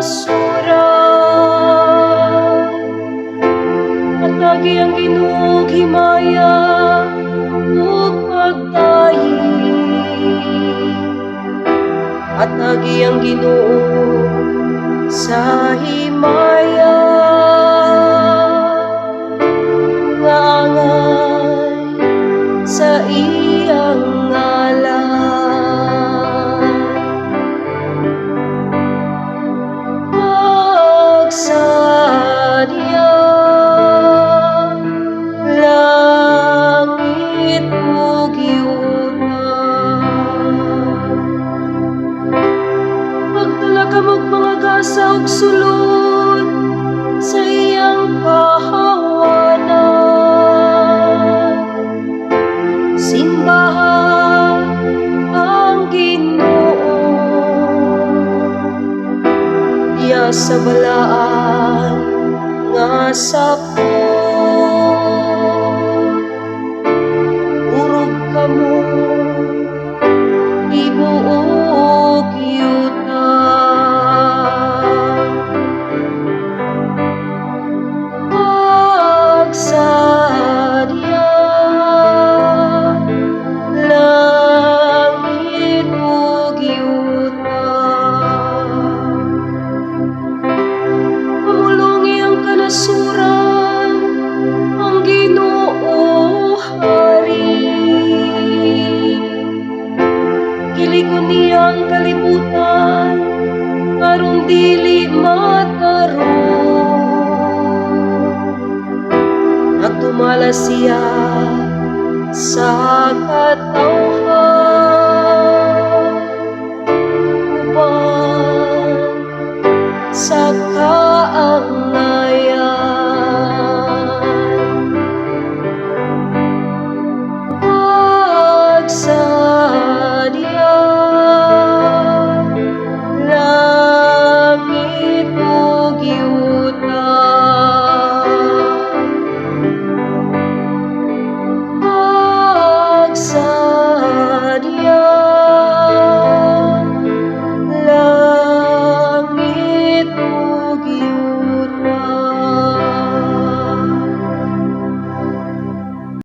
kanasuran, at lagi ang Ginoo himaya ug pagtahi, at lagi ang Ginoo sa himaya nga angay sa iyang ngalan. Pagsadya langit ug yuta, pagdala kamog mga gasa ug sulod sa iyang kahawanan. Simbaha ang Ginoo diya sa balaan nga sapot. Urog kamo ibuok yuta, pagsadya langit ug yuta. Pamulungi ang kanasuran ang Ginoo Hari, gilingon niya ang kalibutan aron dili matarong. Nagdumala siya sa kataw